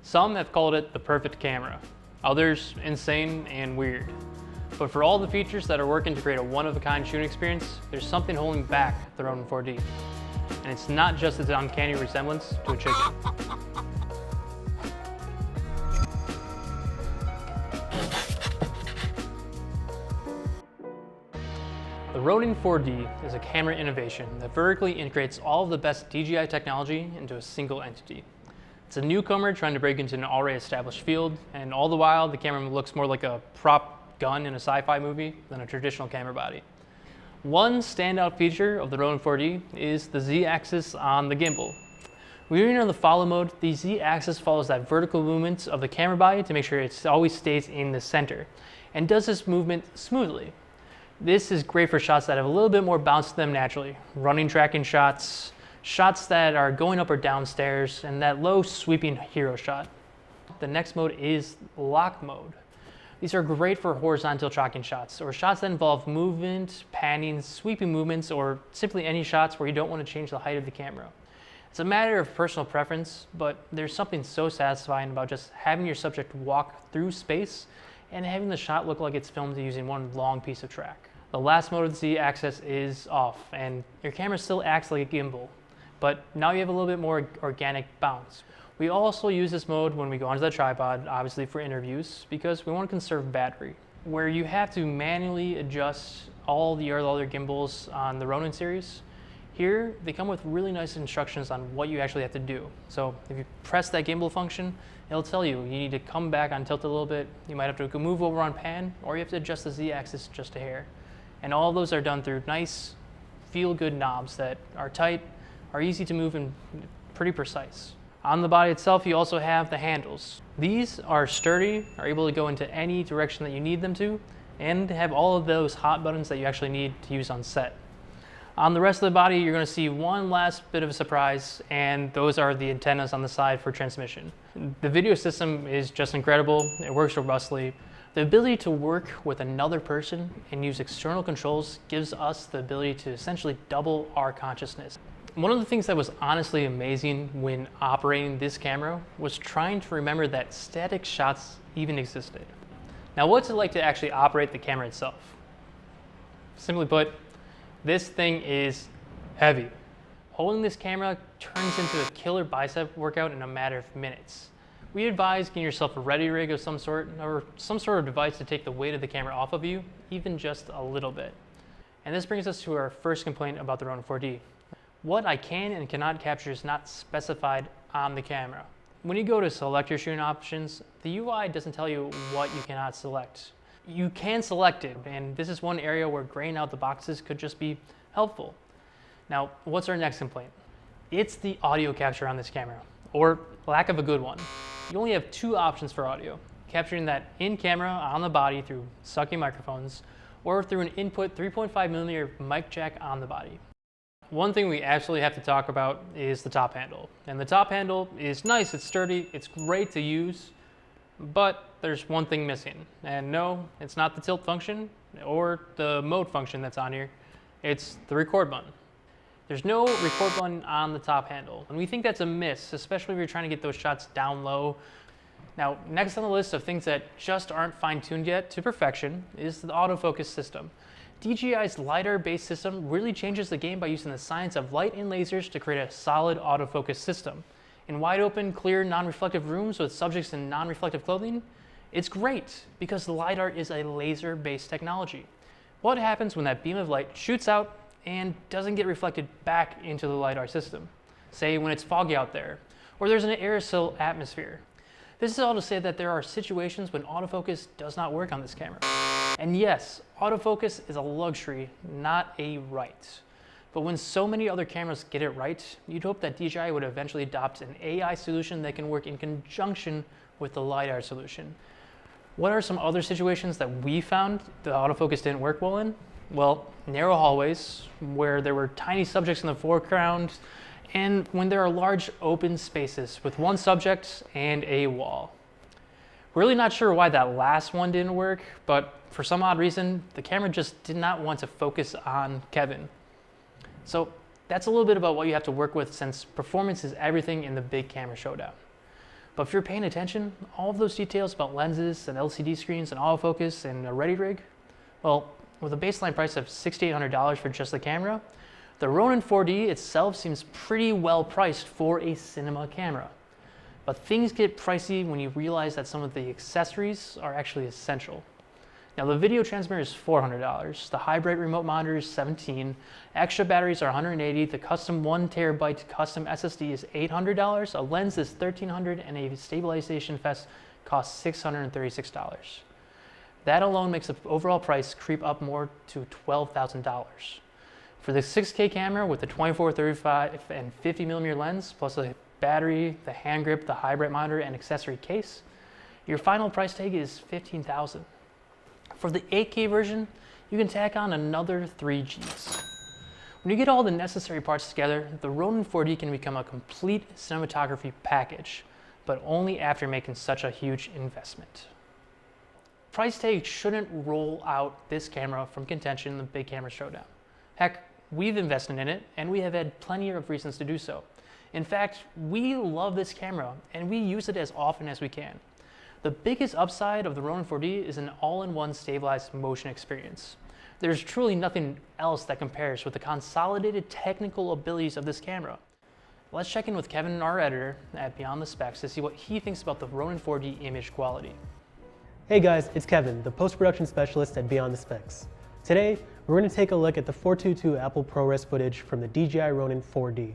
Some have called it the perfect camera, others insane and weird. But for all the features that are working to create a one-of-a-kind shooting experience, there's something holding back the Ronin 4D. And it's not just its uncanny resemblance to a chicken. The Ronin 4D is a camera innovation that vertically integrates all of the best DJI technology into a single entity. It's a newcomer trying to break into an already established field, and all the while the camera looks more like a prop gun in a sci-fi movie than a traditional camera body. One standout feature of the Ronin 4D is the Z-axis on the gimbal. When you're in the follow mode, the Z-axis follows that vertical movement of the camera body to make sure it always stays in the center, and does this movement smoothly. This is great for shots that have a little bit more bounce to them naturally, running tracking shots, shots that are going up or down stairs, and that low sweeping hero shot. The next mode is lock mode. These are great for horizontal tracking shots, or shots that involve movement, panning, sweeping movements, or simply any shots where you don't want to change the height of the camera. It's a matter of personal preference, but there's something so satisfying about just having your subject walk through space and having the shot look like it's filmed using one long piece of track. The last mode of the Z-axis is off, and your camera still acts like a gimbal, but now you have a little bit more organic bounce. We also use this mode when we go onto the tripod, obviously for interviews, because we want to conserve battery. Where you have to manually adjust all the other gimbals on the Ronin series, here they come with really nice instructions on what you actually have to do. So if you press that gimbal function, it'll tell you need to come back on tilt a little bit, you might have to move over on pan, or you have to adjust the Z-axis just a hair. And all of those are done through nice, feel-good knobs that are tight, are easy to move, and pretty precise. On the body itself, you also have the handles. These are sturdy, are able to go into any direction that you need them to, and have all of those hot buttons that you actually need to use on set. On the rest of the body, you're going to see one last bit of a surprise, and those are the antennas on the side for transmission. The video system is just incredible. It works robustly. The ability to work with another person and use external controls gives us the ability to essentially double our consciousness. One of the things that was honestly amazing when operating this camera was trying to remember that static shots even existed. Now, what's it like to actually operate the camera itself? Simply put, this thing is heavy. Holding this camera turns into a killer bicep workout in a matter of minutes. We advise getting yourself a ready rig of some sort, or some sort of device to take the weight of the camera off of you, even just a little bit. And this brings us to our first complaint about the Ronin 4D. What I can and cannot capture is not specified on the camera. When you go to select your shooting options, the UI doesn't tell you what you cannot select. You can select it, and this is one area where graying out the boxes could just be helpful. Now, what's our next complaint? It's the audio capture on this camera, or lack of a good one. You only have two options for audio, capturing that in camera on the body through sucking microphones, or through an input 3.5mm mic jack on the body. One thing we absolutely have to talk about is the top handle. And the top handle is nice, it's sturdy, it's great to use, but there's one thing missing. And no, it's not the tilt function or the mode function that's on here, it's the record button. There's no record button on the top handle, and we think that's a miss, especially if you're trying to get those shots down low. Now, next on the list of things that just aren't fine-tuned yet to perfection is the autofocus system. DJI's LiDAR-based system really changes the game by using the science of light and lasers to create a solid autofocus system. In wide-open, clear, non-reflective rooms with subjects in non-reflective clothing, it's great because the LiDAR is a laser-based technology. What happens when that beam of light shoots out and doesn't get reflected back into the LiDAR system? Say when it's foggy out there, or there's an aerosol atmosphere. This is all to say that there are situations when autofocus does not work on this camera. And yes, autofocus is a luxury, not a right. But when so many other cameras get it right, you'd hope that DJI would eventually adopt an AI solution that can work in conjunction with the LiDAR solution. What are some other situations that we found the autofocus didn't work well in? Well, narrow hallways where there were tiny subjects in the foreground, and when there are large open spaces with one subject and a wall. We're really not sure why that last one didn't work, but for some odd reason, the camera just did not want to focus on Kevin. So that's a little bit about what you have to work with, since performance is everything in the big camera showdown. But if you're paying attention, all of those details about lenses and LCD screens and autofocus and a ready rig, well, with a baseline price of $6,800 for just the camera, the Ronin 4D itself seems pretty well priced for a cinema camera. But things get pricey when you realize that some of the accessories are actually essential. Now the video transmitter is $400, the hybrid remote monitor is $17, extra batteries are $180, the custom 1 terabyte custom SSD is $800, a lens is $1,300, and a stabilization vest costs $636. That alone makes the overall price creep up more to $12,000. For the 6K camera with the 24, 35, and 50mm lens, plus the battery, the hand grip, the hybrid monitor, and accessory case, your final price tag is $15,000. For the 8K version, you can tack on another 3 Gs. When you get all the necessary parts together, the Ronin 4D can become a complete cinematography package, but only after making such a huge investment. Price tag shouldn't roll out this camera from contention in the big camera showdown. Heck, we've invested in it, and we have had plenty of reasons to do so. In fact, we love this camera, and we use it as often as we can. The biggest upside of the Ronin 4D is an all-in-one stabilized motion experience. There's truly nothing else that compares with the consolidated technical abilities of this camera. Let's check in with Kevin, our editor at Beyond the Specs, to see what he thinks about the Ronin 4D image quality. Hey guys, it's Kevin, the post-production specialist at Beyond the Specs. Today, we're going to take a look at the 422 Apple ProRes footage from the DJI Ronin 4D.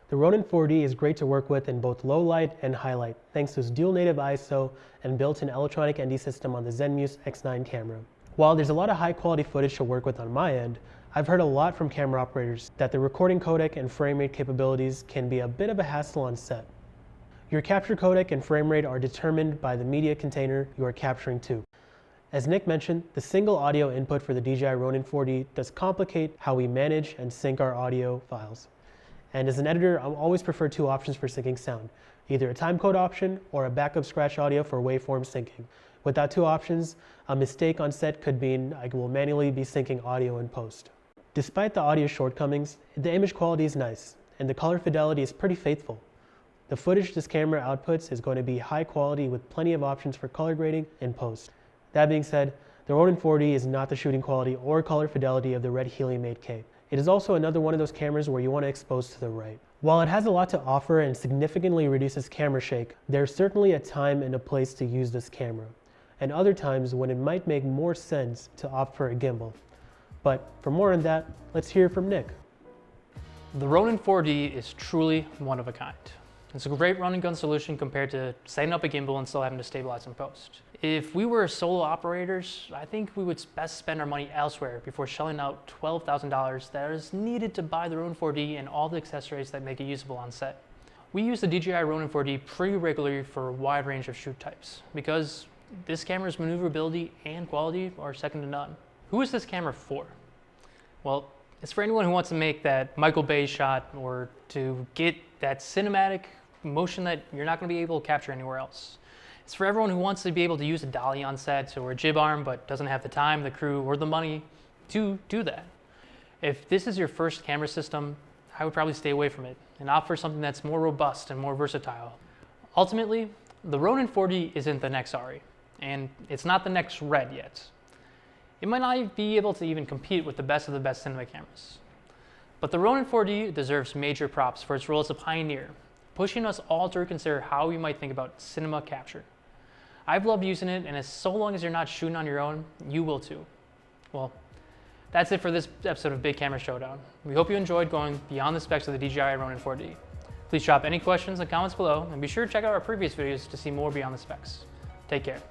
The Ronin 4D is great to work with in both low light and high light, thanks to its dual native ISO and built-in electronic ND system on the Zenmuse X9 camera. While there's a lot of high quality footage to work with on my end, I've heard a lot from camera operators that the recording codec and frame rate capabilities can be a bit of a hassle on set. Your capture codec and frame rate are determined by the media container you are capturing to. As Nick mentioned, the single audio input for the DJI Ronin 4D does complicate how we manage and sync our audio files. And as an editor, I always prefer 2 options for syncing sound, either a timecode option or a backup scratch audio for waveform syncing. Without 2 options, a mistake on set could mean I will manually be syncing audio in post. Despite the audio shortcomings, the image quality is nice, and the color fidelity is pretty faithful. The footage this camera outputs is going to be high quality with plenty of options for color grading in post. That being said, the Ronin 4D is not the shooting quality or color fidelity of the red helium 8K. It is also another one of those cameras where you want to expose to the right. While it has a lot to offer and significantly reduces camera shake, there's certainly a time and a place to use this camera, and other times when it might make more sense to opt for a gimbal. But for more on that, let's hear from Nick. The Ronin 4D is truly one of a kind. It's a great run and gun solution compared to setting up a gimbal and still having to stabilize in post. If we were solo operators, I think we would best spend our money elsewhere before shelling out $12,000 that is needed to buy the Ronin 4D and all the accessories that make it usable on set. We use the DJI Ronin 4D pretty regularly for a wide range of shoot types because this camera's maneuverability and quality are second to none. Who is this camera for? Well, it's for anyone who wants to make that Michael Bay shot or to get that cinematic motion that you're not going to be able to capture anywhere else. It's for everyone who wants to be able to use a dolly on set or a jib arm but doesn't have the time, the crew, or the money to do that. If this is your first camera system, I would probably stay away from it and opt for something that's more robust and more versatile. Ultimately, the Ronin 4D isn't the next Ari, and it's not the next Red yet. It might not be able to even compete with the best of the best cinema cameras. But the Ronin 4D deserves major props for its role as a pioneer, pushing us all to reconsider how we might think about cinema capture. I've loved using it, and as so long as you're not shooting on your own, you will too. Well, that's it for this episode of Big Camera Showdown. We hope you enjoyed going beyond the specs of the DJI Ronin 4D. Please drop any questions in the comments below, and be sure to check out our previous videos to see more beyond the specs. Take care.